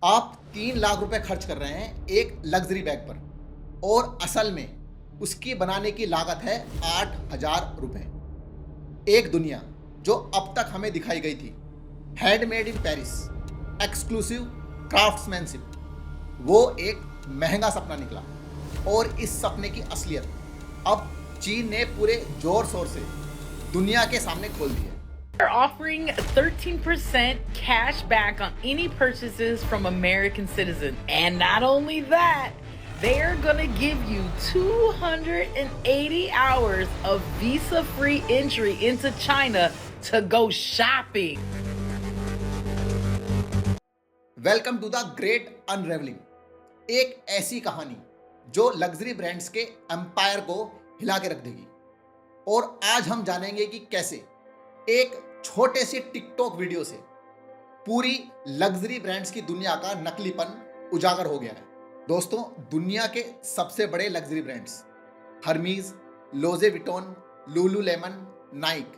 आप 3 लाख रुपए खर्च कर रहे हैं एक लग्जरी बैग पर और असल में उसकी बनाने की लागत है 8,000 रुपए। एक दुनिया जो अब तक हमें दिखाई गई थी, handmade in Paris, exclusive craftsmanship, वो एक महंगा सपना निकला। और इस सपने की असलियत अब चीन ने पूरे जोर शोर से दुनिया के सामने खोल दी है। Are offering 13% cash back on any purchases from American citizens. And not only that, they're going to give you 280 hours of visa-free entry into China to go shopping. Welcome to the great unravelling, एक ऐसी कहानी जो luxury brands के empire को हिला के रख देगी। और आज हम जानेंगे कि कैसे एक छोटे से टिकटॉक वीडियो से पूरी लग्जरी ब्रांड्स की दुनिया का नकलीपन उजागर हो गया है। दोस्तों, दुनिया के सबसे बड़े लग्जरी ब्रांड्स हर्मीज, लोजे विटॉन, लुलु लेमन, नाइक,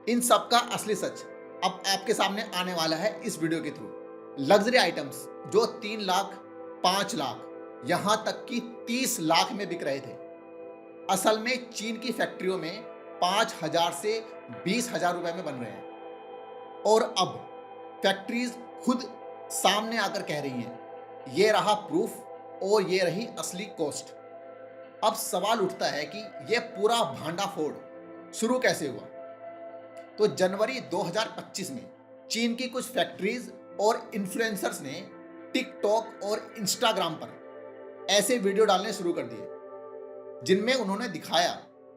इन सब का असली सच अब आपके सामने आने वाला है इस वीडियो के थ्रू। लग्जरी आइटम्स जो 3 लाख, 5 लाख, यहां तक कि 30 लाख में बिक रहे थे, असल में चीन की फैक्ट्रियों में 5,000 से 20,000 रुपए में बन रहे हैं। और अब फैक्ट्रीज खुद सामने आकर कह रही हैं, ये रहा प्रूफ और ये रही असली कॉस्ट। अब सवाल उठता है कि ये पूरा भांडाफोड़ शुरू कैसे हुआ। तो जनवरी 2025 में चीन की कुछ फैक्ट्रीज और इन्फ्लुएंसर्स ने टिकटॉक और इंस्टाग्राम पर ऐसे वीडियो डालने शुरू कर दिए जिनमें उन्होंने दिखाया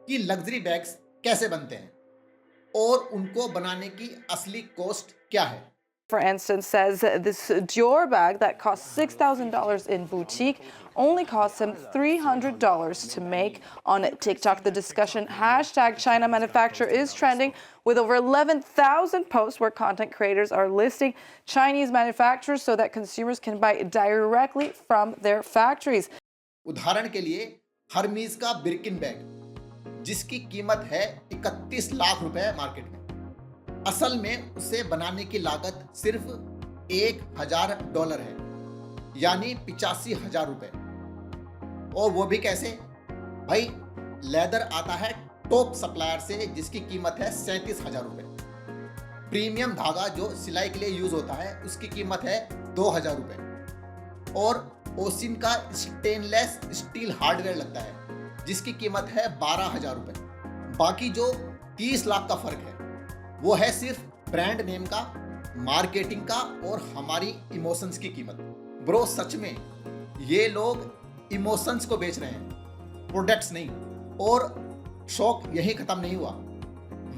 कि लग्जरी बैग्स कैसे बनते हैं और उनको बनाने की असली कॉस्ट क्या है। For instance, says this Dior bag that costs $6,000 in boutique only costs him $300 to make. On TikTok, the discussion hashtag China manufacture is trending with over 11,000 posts where content creators are listing Chinese manufacturers so that consumers can buy directly from their factories. उदाहरण के लिए Hermes का Birkin bag जिसकी कीमत है 31 लाख रुपए market में, असल में उसे बनाने की लागत सिर्फ $1,000 है, यानी 85,000 रुपए। और वो भी कैसे भाई? लेदर आता है टॉप सप्लायर से जिसकी कीमत है 37,000 रुपए। प्रीमियम धागा जो सिलाई के लिए यूज होता है उसकी कीमत है 2,000 रुपए। और ओसिन का स्टेनलेस स्टील हार्डवेयर लगता है जिसकी कीमत है 12,000 रुपए। बाकी जो 30 लाख का फर्क है वो है सिर्फ ब्रांड नेम का, मार्केटिंग का और हमारी इमोशंस की कीमत। ब्रो, सच में ये लोग इमोशंस को बेच रहे हैं, प्रोडक्ट्स नहीं। और शौक यही खत्म नहीं हुआ।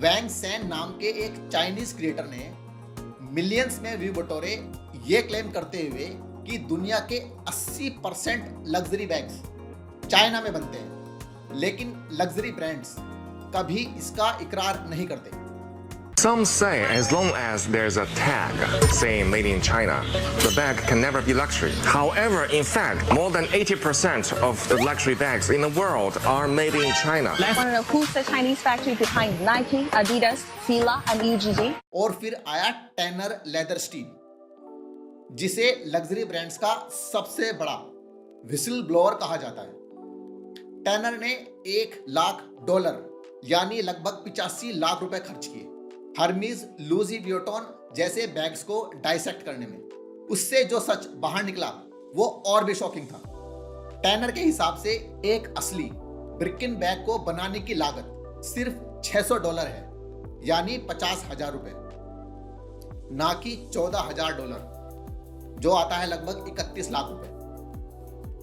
वैंग सैन नाम के एक चाइनीज क्रिएटर ने मिलियंस में व्यू बटोरे ये क्लेम करते हुए कि दुनिया के 80% लग्जरी बैग्स चाइना में बनते हैं, लेकिन लग्जरी ब्रांड्स कभी इसका इकरार नहीं करते। Some say as long as there's a tag saying made in China, the bag can never be luxury. However, in fact, more than 80% of the luxury bags in the world are made in China. Want to know who's the Chinese factory behind Nike, Adidas, Fila, and UGG? और फिर आया tenor leather steel, जिसे luxury brands का सबसे बड़ा whistle blower कहा जाता है। टैनर ने $1,00,000 यानी लगभग 85 लाख रुपए खर्च किए हर्मीज, लुई विटॉन जैसे बैग्स को डाइसेक्ट करने में। उससे जो सच बाहर निकला वो और भी शॉकिंग था। टैनर के हिसाब से एक असली ब्रिकिन बैग को बनाने की लागत सिर्फ $600 है, यानी 50,000 रुपए, ना कि $14,000 जो आता है लगभग 31 लाख रुपए।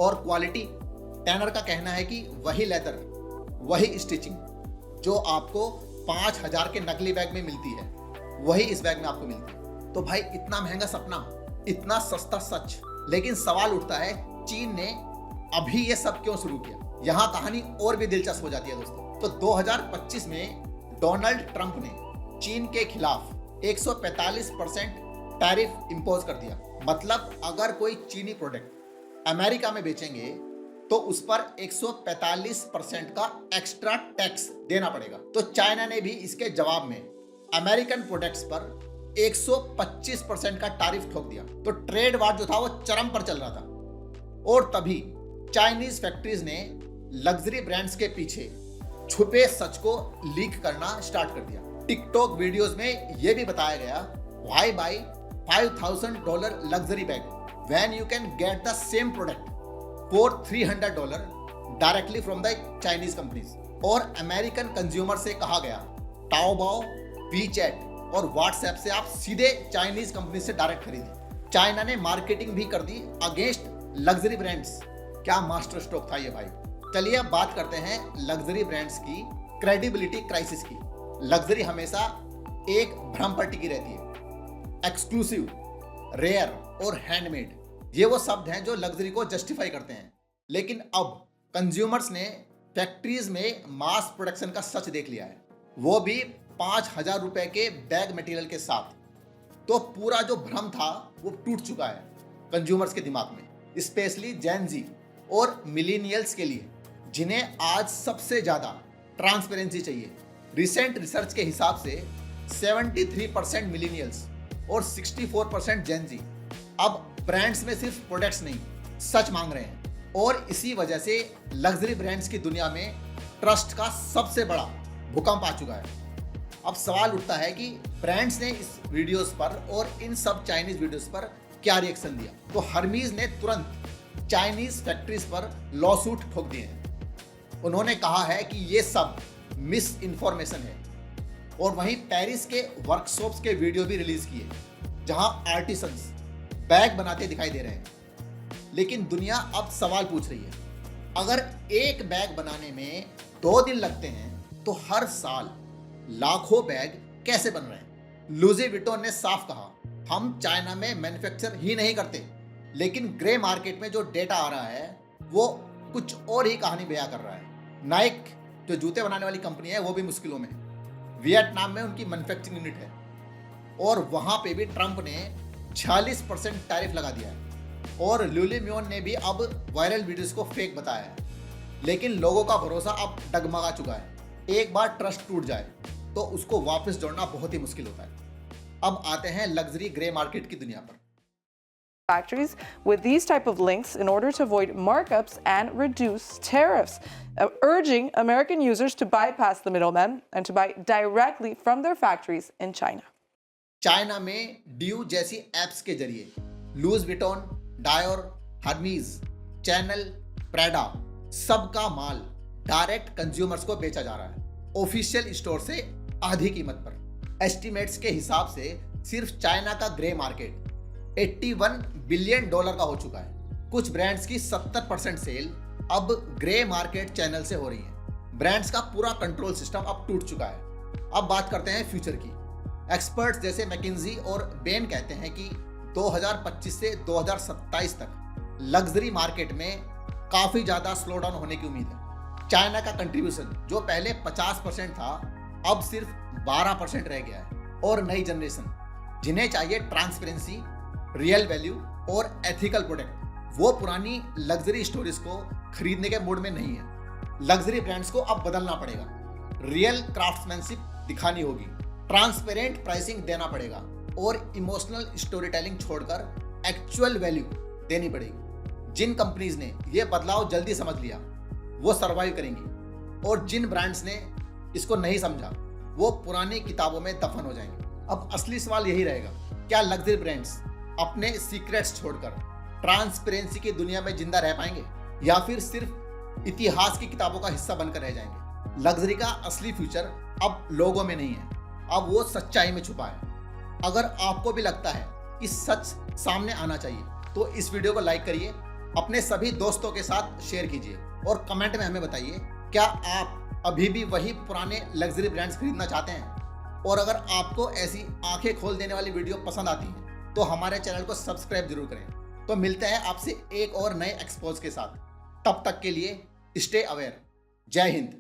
और क्वालिटी, टैनर का कहना है कि वही लेदर, वही स्टिचिंग जो आपको 5,000 के नकली बैग में मिलती है वही इस बैग में आपको मिलती है। तो भाई, इतना महंगा सपना, इतना सस्ता सच। लेकिन सवाल उठता है, चीन ने अभी ये सब क्यों शुरू किया? यहाँ कहानी और भी दिलचस्प हो जाती है दोस्तों। तो 2025 में डोनाल्ड ट्रंप ने चीन के खिलाफ 145% टैरिफ इंपोज कर दिया। मतलब अगर कोई चीनी प्रोडक्ट अमेरिका में बेचेंगे तो उस पर 145% का एक्स्ट्रा टैक्स देना पड़ेगा। तो चाइना ने भी इसके जवाब में अमेरिकन प्रोडक्ट्स पर 125% का टैरिफ ठोक दिया। तो ट्रेड वार जो था वो चरम पर चल रहा था और तभी चाइनीज फैक्ट्रीज ने लग्जरी ब्रांड्स के पीछे छुपे सच को लीक करना स्टार्ट कर दिया। टिकटॉक वीडियोस में यह भी बताया गया, why buy $5,000 luxury bag when you can get the same product for $300 directly from the Chinese companies. और अमेरिकन कंज्यूमर से कहा गया, ताओबाओ, वीचैट और व्हाट्सएप से आप सीधे चाइनीज कंपनी से डायरेक्ट खरीदें। चाइना ने मार्केटिंग भी कर दी अगेंस्ट लग्जरी ब्रांड्स। क्या मास्टर स्ट्रोक था ये भाई। चलिए अब बात करते हैं लग्जरी ब्रांड्स की क्रेडिबिलिटी क्राइसिस की। लग्जरी हमेशा एक भ्रम पर टिकी रहती है। एक्सक्लूसिव, रेयर और हैंडमेड, ये वो शब्द हैं जो लग्जरी को जस्टिफाई करते हैं। लेकिन अब कंज्यूमर्स ने फैक्ट्रीज में मास प्रोडक्शन का सच देख लिया है, वो भी $5,000 के बैग मटेरियल के साथ। तो पूरा जो भ्रम था वो टूट चुका है कंज्यूमर्स के दिमाग में, स्पेशली जेन जी और मिलेनियल्स के लिए, जिन्हें आज सबसे ज़्यादा ट्रांसपेरेंसी चाहिए। रिसेंट रिसर्च के हिसाब से 73% मिलेनियल्स और 64% जेन जी अब ब्रांड्स में सिर्फ प्रोडक्ट्स नहीं, सच मांग रहे हैं। और इसी वजह से लग्जरी ब्रांड्स की दुनिया में ट्रस्ट का सबसे बड़ा भूकंप आ चुका है। अब सवाल उठता है कि ब्रांड्स ने इस वीडियोस पर और इन सब चाइनीज वीडियोस पर क्या रिएक्शन दिया। तो हर्मीज ने तुरंत चाइनीज फैक्ट्रीज पर लॉसूट ठोक दिए हैं। उन्होंने कहा है कि ये सब मिस इन्फॉर्मेशन है। और वहीं पेरिस के वर्कशॉप्स के वीडियो भी रिलीज किए जहां आर्टिसंस बैग बनाते दिखाई दे रहे हैं। लेकिन दुनिया अब सवाल पूछ रही है, अगर एक बैग बनाने में 2 दिन लगते हैं तो हर साल लाखों बैग कैसे बन रहे हैं। लुई विटॉन ने साफ कहा, हम चाइना में मैन्युफैक्चर ही नहीं करते। लेकिन ग्रे मार्केट में जो डेटा आ रहा है वो कुछ और ही कहानी बयां कर रहा है। नाइक जो जूते बनाने वाली कंपनी है वो भी मुश्किलों में है। वियतनाम में उनकी मैन्युफैक्चरिंग यूनिट है और वहां पे भी ट्रंप ने 46% टैरिफ लगा दिया है। और लुई विटॉन ने भी अब वायरल वीडियोस को फेक बताया है। लेकिन लोगों का भरोसा अब डगमगा चुका है। एक बार ट्रस्ट टूट जाए तो उसको वापस जोड़ना बहुत ही मुश्किल होता है। अब आते हैं लग्जरी ग्रे मार्केट की दुनिया पर। Factories with these type of links in order to avoid markups and reduce tariffs, urging American users to bypass the middlemen and to buy directly from their factories in China. China में due जैसी apps के जरिए Louis Vuitton, Dior, Hermes, channel, प्रेडा सबका माल direct consumers को बेचा जा रहा है, ऑफिशियल स्टोर से आधी कीमत पर। एस्टिमेट्स के हिसाब से सिर्फ चाइना का ग्रे मार्केट $81 बिलियन का हो चुका है। कुछ ब्रांड्स की 70% सेल अब ग्रे मार्केट चैनल से हो रही है। ब्रांड्स का पूरा कंट्रोल सिस्टम अब टूट चुका है। अब बात करते हैं फ्यूचर की। एक्सपर्ट्स जैसे मैकिन्जी और बेन कहते हैं कि 2025 से 2027 तक लग्जरी मार्केट में काफी ज्यादा स्लो डाउन होने की उम्मीद है। चाइना का कंट्रीब्यूशन जो पहले 50% था अब सिर्फ 12% रह गया है। और नई जनरेशन जिन्हें चाहिए ट्रांसपेरेंसी, रियल वैल्यू और एथिकल प्रोडक्ट, वो पुरानी लग्जरी स्टोरीज को खरीदने के मूड में नहीं है। लग्जरी ब्रांड्स को अब बदलना पड़ेगा, रियल क्राफ्ट्समैनशिप दिखानी होगी, ट्रांसपेरेंट प्राइसिंग देना पड़ेगा और इमोशनल स्टोरी टेलिंग छोड़कर एक्चुअल वैल्यू देनी पड़ेगी। जिन कंपनीज ने ये बदलाव जल्दी समझ लिया वो सर्वाइव करेंगी और जिन ब्रांड्स ने इसको नहीं समझा वो पुरानी किताबों में दफन हो जाएंगे। अब असली सवाल यही रहेगा, क्या लग्जरी ब्रांड्स अपने सीक्रेट्स छोड़कर ट्रांसपेरेंसी की दुनिया में जिंदा रह पाएंगे या फिर सिर्फ इतिहास की किताबों का हिस्सा बनकर रह जाएंगे। लग्जरी का असली फ्यूचर अब लोगों में नहीं है, अब वो सच्चाई में छुपा है। अगर आपको भी लगता है कि सच सामने आना चाहिए तो इस वीडियो को लाइक करिए, अपने सभी दोस्तों के साथ शेयर कीजिए और कमेंट में हमें बताइए क्या आप अभी भी वही पुराने लग्जरी ब्रांड्स खरीदना चाहते हैं। और अगर आपको ऐसी आंखें खोल देने वाली वीडियो पसंद आती है तो हमारे चैनल को सब्सक्राइब जरूर करें। तो मिलते हैं आपसे एक और नए एक्सपोज के साथ, तब तक के लिए स्टे अवेयर। जय हिंद।